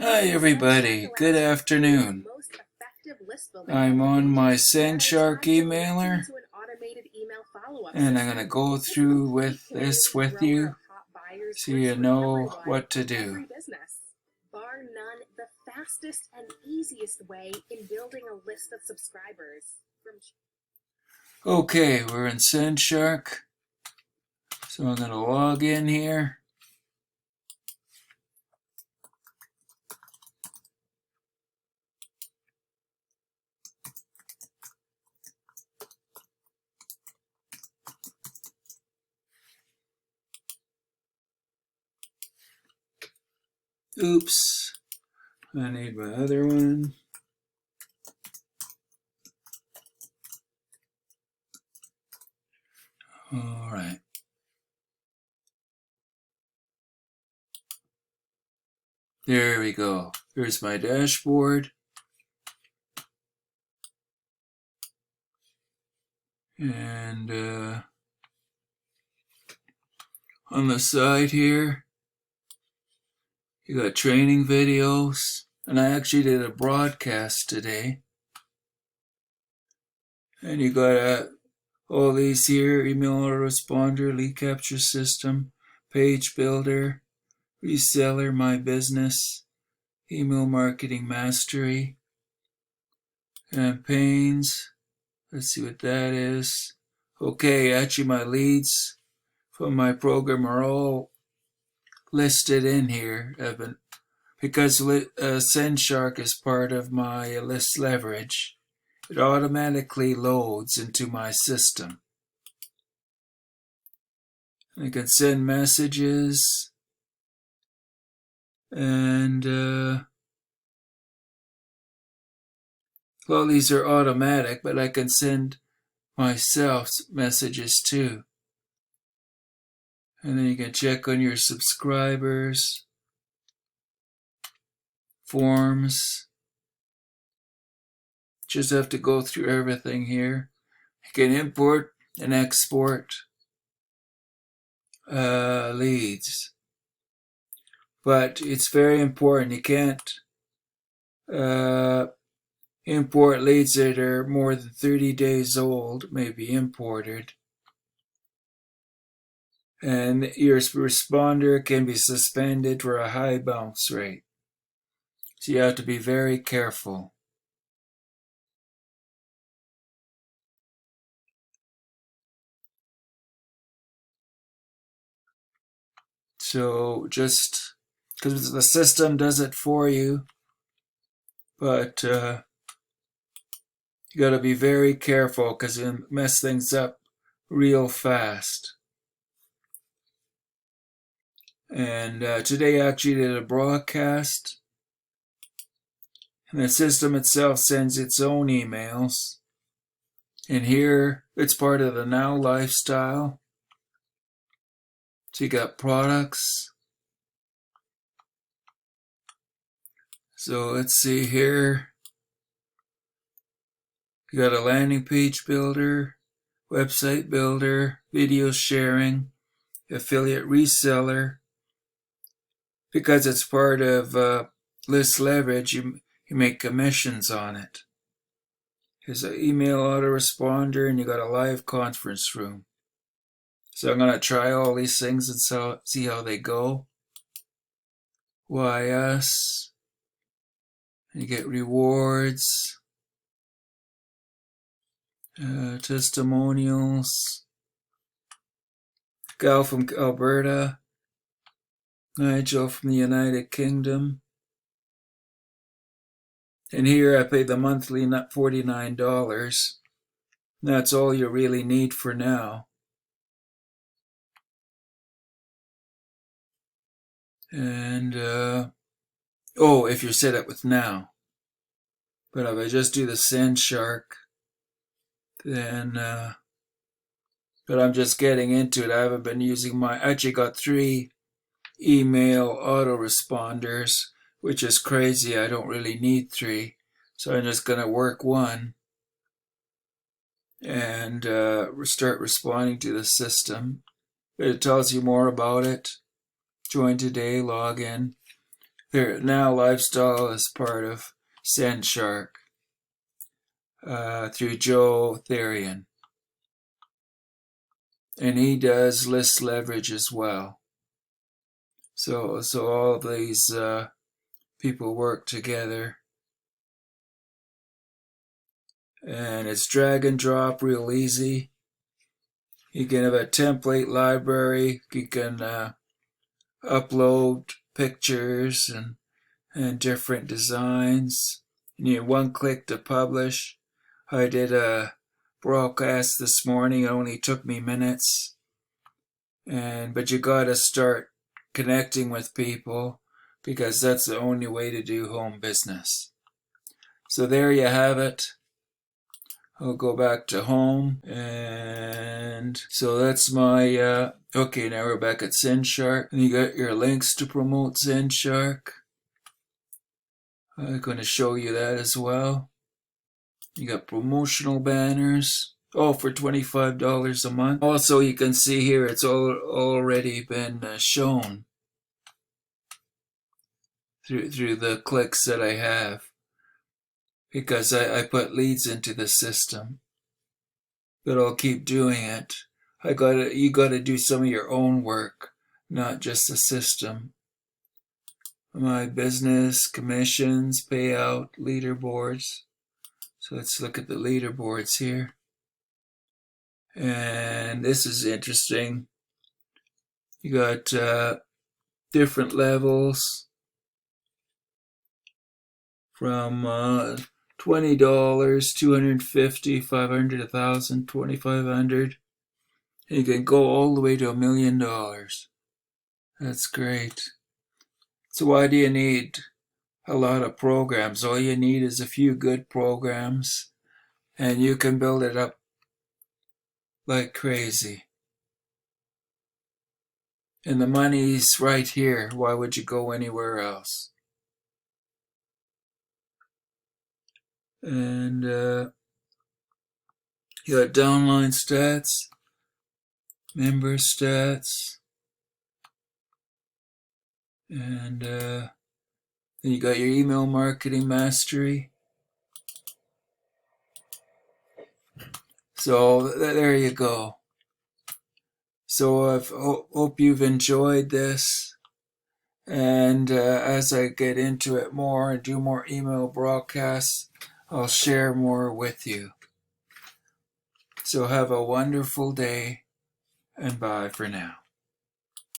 Hi everybody, good afternoon. I'm on my Sendshark emailer and I'm going to go through with this with you so you know what to do. Bar none, the fastest and easiest way in building a list of subscribers. Okay, we're in Sendshark, so I'm going to log in here. Oops, I need my other one. All right. There we go. Here's my dashboard. And on the side here, you got training videos. And I actually did a broadcast today. And you got all these here: email autoresponder, lead capture system, page builder, reseller, my business, email marketing mastery, campaigns. Let's see what that is. Okay, actually my leads from my program are all listed in here. Because Sendshark is part of my list leverage, it automatically loads into my system. I can send messages and well, these are automatic, but I can send myself messages too. And then you can check on your subscribers, forms. Just have to go through everything here. You can import and export leads. But it's very important. You can't import leads that are more than 30 days old, may be imported. And your responder can be suspended for a high bounce rate. So you have to be very careful. So just because the system does it for you, but you got to be very careful because you mess things up real fast. And today I actually did a broadcast, and the system itself sends its own emails. And here it's part of the NOWLifestyle. So you got products. So let's see here. You got a landing page builder, website builder, video sharing, affiliate reseller. Because it's part of list leverage, you make commissions on it. Here's an email autoresponder, and you got a live conference room. So I'm going to try all these things and see how they go. Why us? You get rewards, testimonials. Gal from Alberta, Nigel from the United Kingdom. And here I pay the monthly $49. That's all you really need for now. And, if you're set up with now. But if I just do the Sendshark, then, but I'm just getting into it. I haven't been using I actually got 3 email autoresponders, which is crazy. I don't really need 3. So I'm just going to work one and start responding to the system. But it tells you more about it. Join today, log in. NOWLifestyle is part of Sendshark through Joe Therian. And he does list leverage as well. So all of these people work together. And it's drag and drop real easy. You can have a template library. You can upload pictures and different designs. You need one click to publish. I did a broadcast this morning. It only took me minutes. But you gotta start connecting with people, because that's the only way to do home business. So there you have it. I'll go back to home, and so that's my okay, now we're back at Sendshark, and you got your links to promote Sendshark. I'm going to show you that as well. You got promotional banners, for $25 a month. Also, you can see here it's already been shown through the clicks that I have, because I put leads into the system. But I'll keep doing it. You gotta do some of your own work, not just the system. My business, commissions, payout, leaderboards. So let's look at the leaderboards here. And this is interesting. You got different levels from $20, $250, $500, $1,000, $2,500. You can go all the way to $1 million. That's great. So why do you need a lot of programs? All you need is a few good programs, and you can build it up like crazy. And the money's right here. Why would you go anywhere else? And you got downline stats, member stats, and then you got your email marketing mastery. So there you go. So I hope you've enjoyed this. And as I get into it more and do more email broadcasts, I'll share more with you. So have a wonderful day, and bye for now.